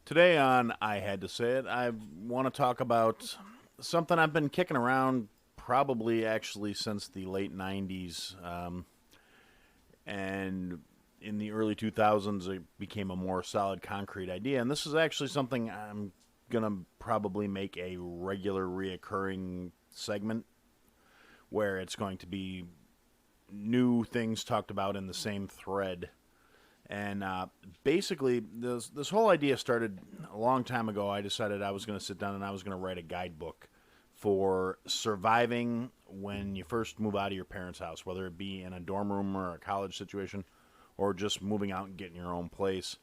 Today on I Had to Say It, I want to talk about something I've been kicking around probably actually since the late 90s. And in the early 2000s, it became a more solid concrete idea. And this is actually something I'm going to probably make a regular reoccurring segment where it's going to be new things talked about in the same thread. And basically, this whole idea started a long time ago. I decided I was going to sit down and I was going to write a guidebook for surviving when you first move out of your parents' house, whether it be in a dorm room or a college situation, or just moving out and getting your own place.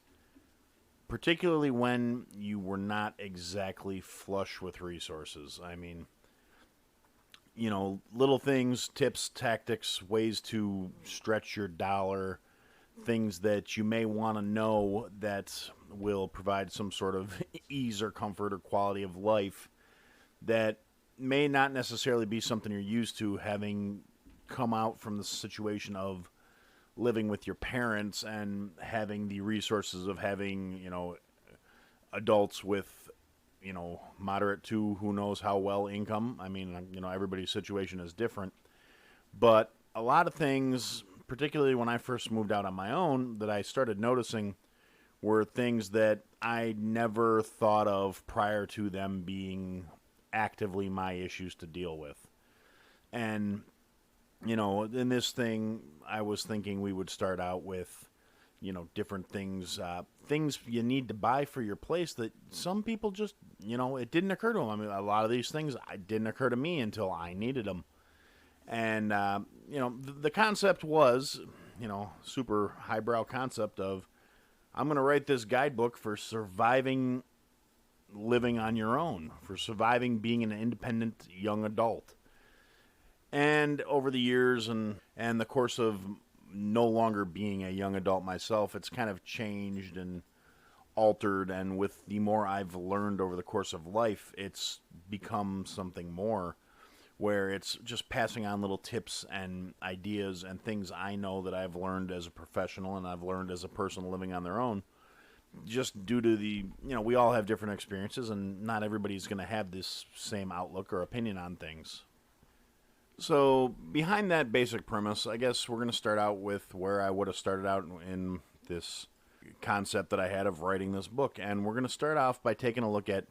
Particularly when you were not exactly flush with resources. I mean, little things, tips, tactics, ways to stretch your dollar, things that you may want to know that will provide some sort of ease or comfort or quality of life that may not necessarily be something you're used to, having come out from the situation of living with your parents and having the resources of having, adults with, moderate to who knows how well income. I mean, everybody's situation is different. But a lot of things, particularly when I first moved out on my own, that I started noticing were things that I never thought of prior to them being actively my issues to deal with. And, in this thing, I was thinking we would start out with, different things, things you need to buy for your place that some people just, it didn't occur to them. I mean, a lot of these things didn't occur to me until I needed them. And, the concept was, super highbrow concept of I'm going to write this guidebook for surviving living on your own, for surviving being an independent young adult. And over the years and the course of no longer being a young adult myself, it's kind of changed and altered. And with the more I've learned over the course of life, it's become something more where it's just passing on little tips and ideas and things I know that I've learned as a professional and I've learned as a person living on their own. Just due to we all have different experiences and not everybody's going to have this same outlook or opinion on things. So, behind that basic premise, I guess we're going to start out with where I would have started out in this concept that I had of writing this book. And we're going to start off by taking a look at,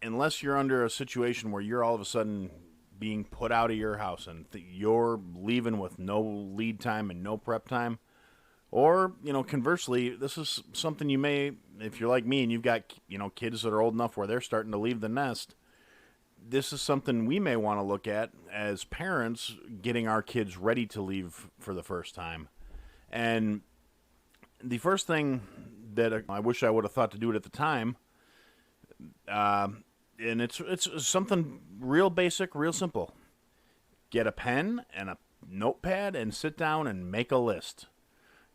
unless you're under a situation where you're all of a sudden being put out of your house and you're leaving with no lead time and no prep time, or, conversely, this is something you may, if you're like me and you've got, kids that are old enough where they're starting to leave the nest, this is something we may want to look at as parents, getting our kids ready to leave for the first time. And the first thing that I wish I would have thought to do it at the time, and it's something real basic, real simple. Get a pen and a notepad and sit down and make a list.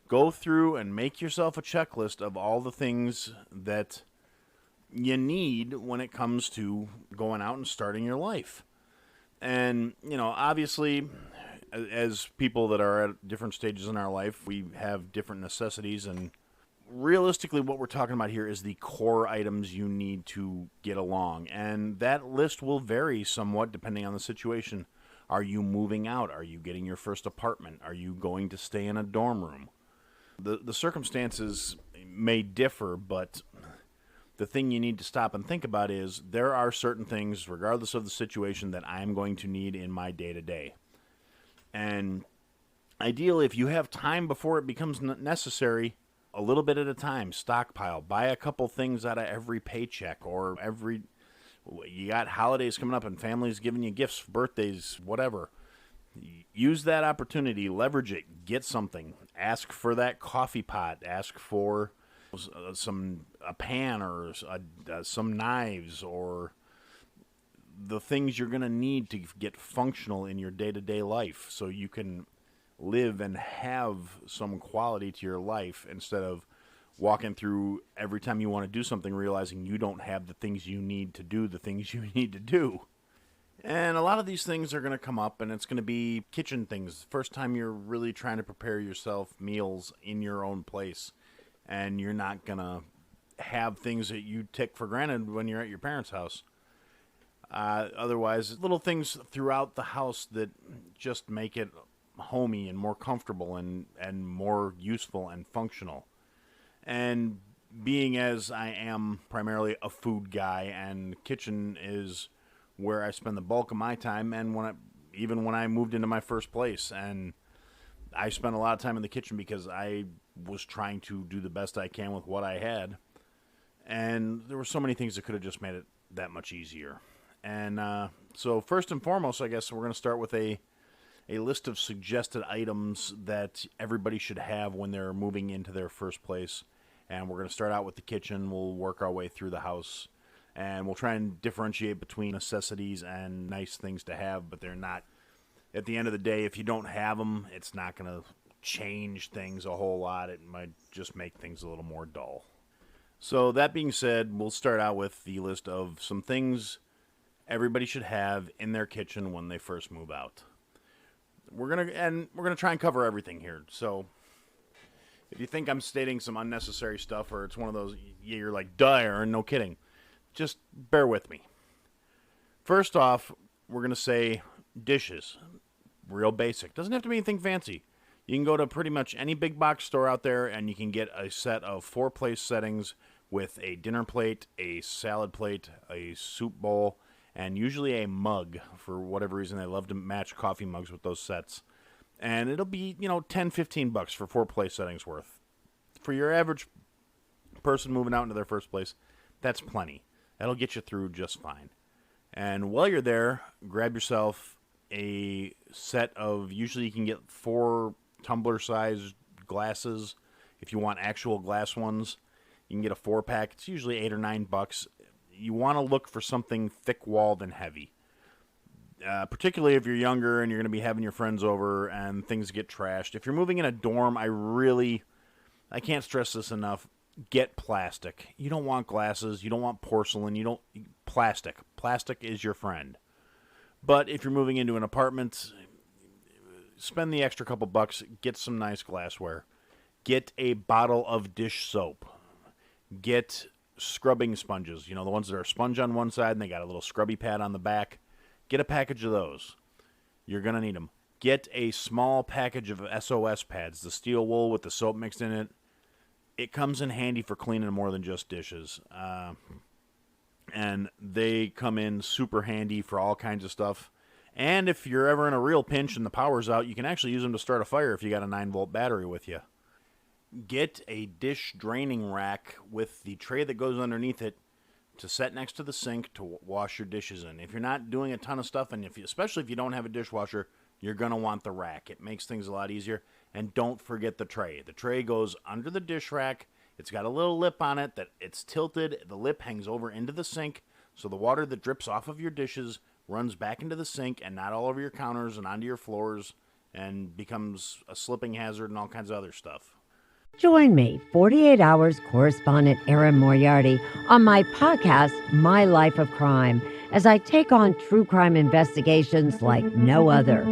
Go through and make yourself a checklist of all the things that you need when it comes to going out and starting your life. And, obviously, as people that are at different stages in our life, we have different necessities. And realistically, what we're talking about here is the core items you need to get along. And that list will vary somewhat depending on the situation. Are you moving out? Are you getting your first apartment? Are you going to stay in a dorm room? The circumstances may differ, but the thing you need to stop and think about is there are certain things, regardless of the situation, that I'm going to need in my day-to-day. And ideally, if you have time before it becomes necessary, a little bit at a time, stockpile. Buy a couple things out of every paycheck or you got holidays coming up and families giving you gifts, birthdays, whatever. Use that opportunity, leverage it, get something. Ask for that coffee pot. Ask for a pan or some knives or the things you're going to need to get functional in your day-to-day life so you can live and have some quality to your life instead of walking through every time you want to do something realizing you don't have the things you need to do the things you need to do. And a lot of these things are going to come up, and it's going to be kitchen things. First time you're really trying to prepare yourself meals in your own place, and you're not going to have things that you take for granted when you're at your parents' house. Otherwise, little things throughout the house that just make it homey and more comfortable and more useful and functional. And being as I am primarily a food guy, and kitchen is where I spend the bulk of my time, and even when I moved into my first place, and I spent a lot of time in the kitchen because I was trying to do the best I can with what I had, and there were so many things that could have just made it that much easier. And so first and foremost, I guess we're going to start with a list of suggested items that everybody should have when they're moving into their first place. And we're going to start out with the kitchen. We'll work our way through the house. And we'll try and differentiate between necessities and nice things to have, but they're not. At the end of the day, if you don't have them, it's not going to change things a whole lot. It might just make things a little more dull. So that being said, we'll start out with the list of some things everybody should have in their kitchen when they first move out. We're gonna try and cover everything here. So if you think I'm stating some unnecessary stuff, or it's one of those you're like, duh, Aaron, no kidding, just bear with me. First off, we're gonna say dishes. Real basic. Doesn't have to be anything fancy. You can go to pretty much any big box store out there and you can get a set of 4-place settings with a dinner plate, a salad plate, a soup bowl, and usually a mug. For whatever reason, they love to match coffee mugs with those sets. And it'll be, $10-15 for 4-place settings worth. For your average person moving out into their first place, that's plenty. That'll get you through just fine. And while you're there, grab yourself a set of, usually you can get 4 tumbler-sized glasses. If you want actual glass ones, you can get a 4-pack. It's usually $8 or $9. You want to look for something thick-walled and heavy. Particularly if you're younger and you're going to be having your friends over and things get trashed. If you're moving in a dorm, I can't stress this enough, get plastic. You don't want glasses, you don't want porcelain, plastic. Plastic is your friend. But if you're moving into an apartment, spend the extra couple bucks, get some nice glassware. Get a bottle of dish soap. Get scrubbing sponges, the ones that are sponge on one side and they got a little scrubby pad on the back. Get a package of those. You're going to need them. Get a small package of SOS pads, the steel wool with the soap mixed in it. It comes in handy for cleaning more than just dishes. And they come in super handy for all kinds of stuff. And if you're ever in a real pinch and the power's out, you can actually use them to start a fire if you got a 9-volt battery with you. Get a dish draining rack with the tray that goes underneath it to set next to the sink to wash your dishes in. If you're not doing a ton of stuff, and especially if you don't have a dishwasher, you're going to want the rack. It makes things a lot easier. And don't forget the tray. The tray goes under the dish rack. It's got a little lip on it that it's tilted. The lip hangs over into the sink, so the water that drips off of your dishes runs back into the sink and not all over your counters and onto your floors and becomes a slipping hazard and all kinds of other stuff. Join me, 48 Hours correspondent Erin Moriarty, on my podcast, My Life of Crime, as I take on true crime investigations like no other.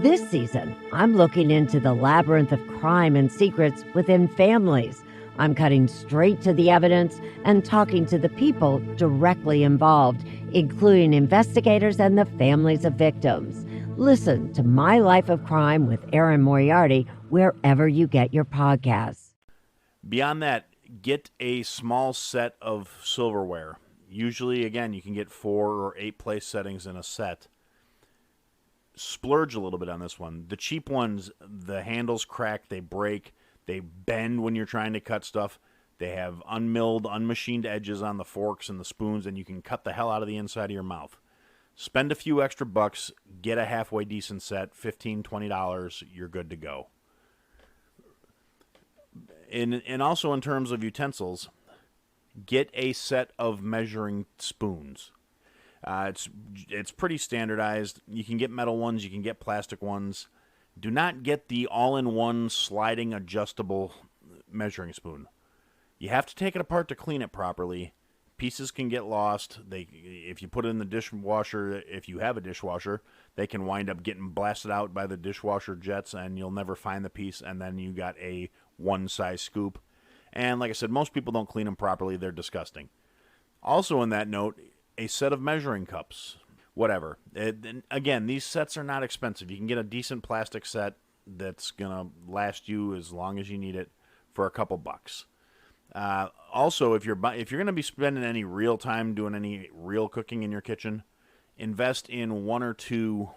This season, I'm looking into the labyrinth of crime and secrets within families. I'm cutting straight to the evidence and talking to the people directly involved, including investigators and the families of victims. Listen to My Life of Crime with Erin Moriarty wherever you get your podcasts. Beyond that, get a small set of silverware. Usually, again, you can get 4 or 8 place settings in a set. Splurge a little bit on this one. The cheap ones, the handles crack, they break, they bend when you're trying to cut stuff. They have unmilled, unmachined edges on the forks and the spoons, and you can cut the hell out of the inside of your mouth. Spend a few extra bucks, get a halfway decent set, $15, $20, you're good to go. And also in terms of utensils, get a set of measuring spoons. It's pretty standardized. You can get metal ones, you can get plastic ones. Do not get the all-in-one sliding adjustable measuring spoon. You have to take it apart to clean it properly. Pieces can get lost. If you put it in the dishwasher, if you have a dishwasher, they can wind up getting blasted out by the dishwasher jets and you'll never find the piece, and then you got a one-size scoop. And like I said, most people don't clean them properly. They're disgusting. Also, in that note, a set of measuring cups. Whatever. And again, these sets are not expensive. You can get a decent plastic set that's going to last you as long as you need it for a couple bucks. Also, if you're going to be spending any real time doing any real cooking in your kitchen, invest in one or two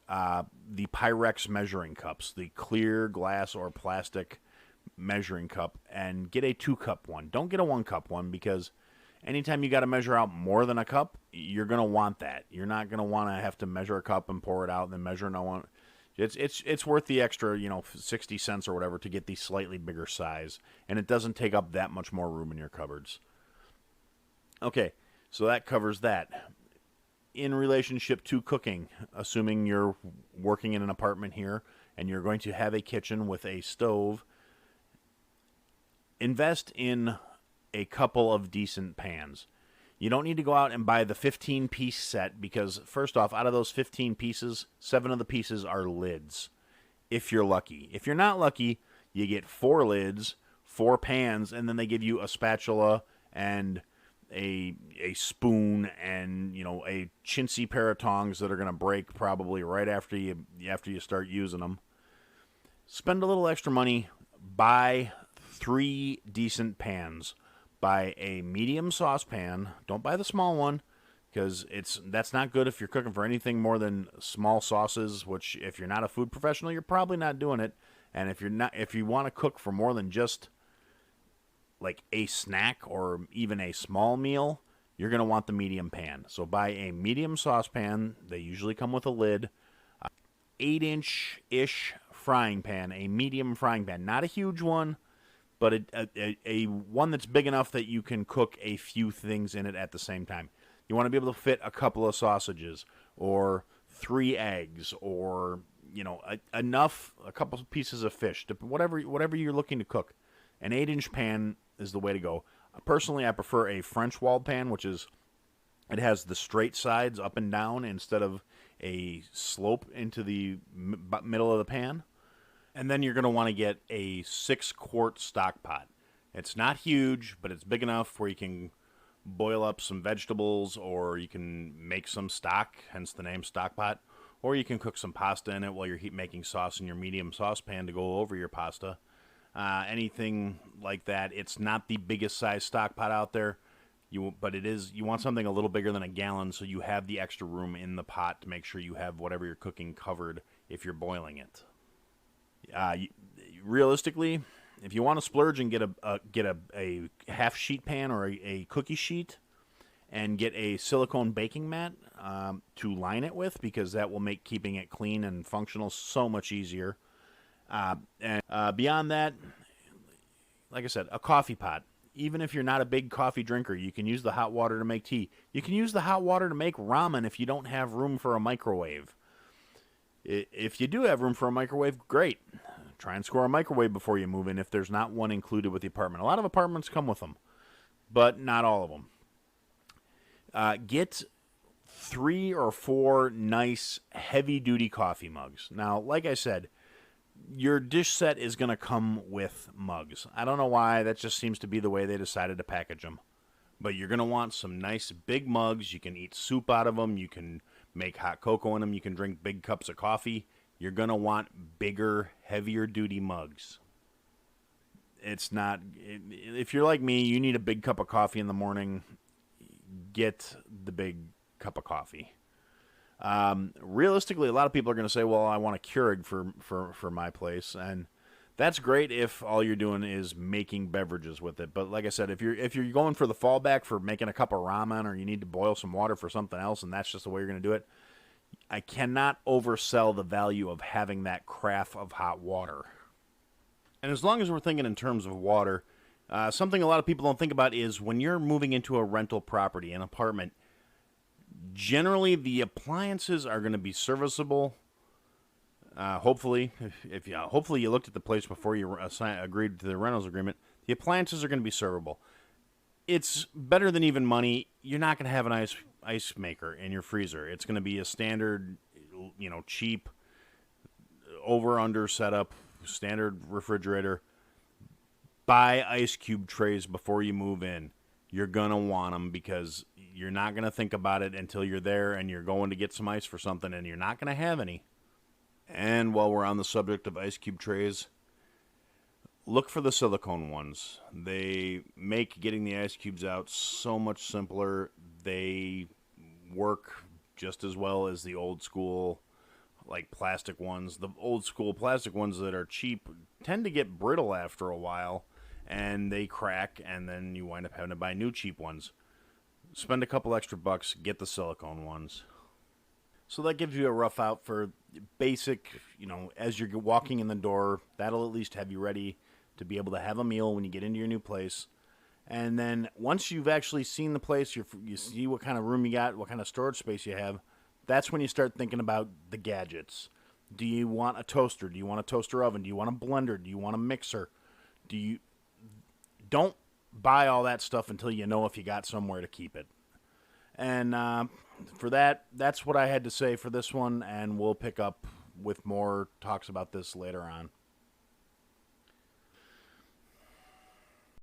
the Pyrex measuring cups, the clear glass or plastic measuring cup, and get a 2-cup one. Don't get a 1-cup one, because anytime you got to measure out more than a cup, you're going to want that. You're not going to want to have to measure a cup and pour it out and then measure no one. It's worth the extra, 60 cents or whatever to get the slightly bigger size, and it doesn't take up that much more room in your cupboards. Okay, so that covers that. In relationship to cooking, assuming you're working in an apartment here and you're going to have a kitchen with a stove, invest in a couple of decent pans. You don't need to go out and buy the 15-piece set, because first off, out of those 15 pieces, 7 of the pieces are lids, if you're lucky. If you're not lucky, you get 4 lids, 4 pans, and then they give you a spatula and a spoon and a chintzy pair of tongs that are going to break probably right after you start using them. Spend a little extra money, buy 3 decent pans. Buy a medium saucepan. Don't buy the small one, because that's not good if you're cooking for anything more than small sauces, which if you're not a food professional, you're probably not doing it. And if you want to cook for more than just like a snack or even a small meal, you're going to want the medium pan. So buy a medium saucepan. They usually come with a lid. 8-inch-ish frying pan, a medium frying pan. Not a huge one, but a one that's big enough that you can cook a few things in it at the same time. You want to be able to fit a couple of sausages or 3 eggs, or a couple of pieces of fish, whatever you're looking to cook. An 8-inch pan is the way to go. Personally, I prefer a French walled pan, which is, it has the straight sides up and down instead of a slope into the middle of the pan. And then you're going to want to get a 6-quart stock pot. It's not huge, but it's big enough where you can boil up some vegetables, or you can make some stock, hence the name stock pot, or you can cook some pasta in it while you're making sauce in your medium saucepan to go over your pasta. Anything like that. It's not the biggest size stock pot out there, but it is. You want something a little bigger than a gallon, so you have the extra room in the pot to make sure you have whatever you're cooking covered if you're boiling it. Realistically, if you want to splurge and get a half sheet pan or a cookie sheet, and get a silicone baking mat to line it with, because that will make keeping it clean and functional so much easier. Beyond that, like I said, a coffee pot. Even if you're not a big coffee drinker, you can use the hot water to make tea. You can use the hot water to make ramen if you don't have room for a microwave. If you do have room for a microwave, great. Try and score a microwave before you move in if there's not one included with the apartment. A lot of apartments come with them, but not all of them. Get 3 or 4 nice heavy-duty coffee mugs. Now, like I said, your dish set is going to come with mugs. I don't know why. That just seems to be the way they decided to package them. But you're going to want some nice big mugs. You can eat soup out of them. You can make hot cocoa in them. You can drink big cups of coffee. You're going to want bigger, heavier-duty mugs. If you're like me, you need a big cup of coffee in the morning, get the big cup of coffee. Realistically, a lot of people are going to say, well, I want a Keurig for my place, and that's great if all you're doing is making beverages with it. But like I said, if you're going for the fallback for making a cup of ramen, or you need to boil some water for something else, and that's just the way you're going to do it, I cannot oversell the value of having that carafe of hot water. And as long as we're thinking in terms of water, something a lot of people don't think about is when you're moving into a rental property, an apartment, generally the appliances are going to be serviceable. Hopefully, hopefully you looked at the place before you agreed to the rentals agreement. The appliances are going to be servable. It's better than even money. You're not going to have an ice maker in your freezer. It's going to be a standard, cheap over-under setup, standard refrigerator. Buy ice cube trays before you move in. You're going to want them because you're not going to think about it until you're there and you're going to get some ice for something and you're not going to have any. And while we're on the subject of ice cube trays, look for the silicone ones. They make getting the ice cubes out so much simpler. They work just as well as the old school like plastic ones. The old school plastic ones that are cheap tend to get brittle after a while and they crack, and then you wind up having to buy new cheap ones. Spend a couple extra bucks, get the silicone ones. So that gives you a rough out for basic, as you're walking in the door, that'll at least have you ready to be able to have a meal when you get into your new place. And then once you've actually seen the place, you see what kind of room you got, what kind of storage space you have, that's when you start thinking about the gadgets. Do you want a toaster? Do you want a toaster oven? Do you want a blender? Do you want a mixer? Don't buy all that stuff until you know if you got somewhere to keep it. And for that's what I had to say for this one, and we'll pick up with more talks about this later on.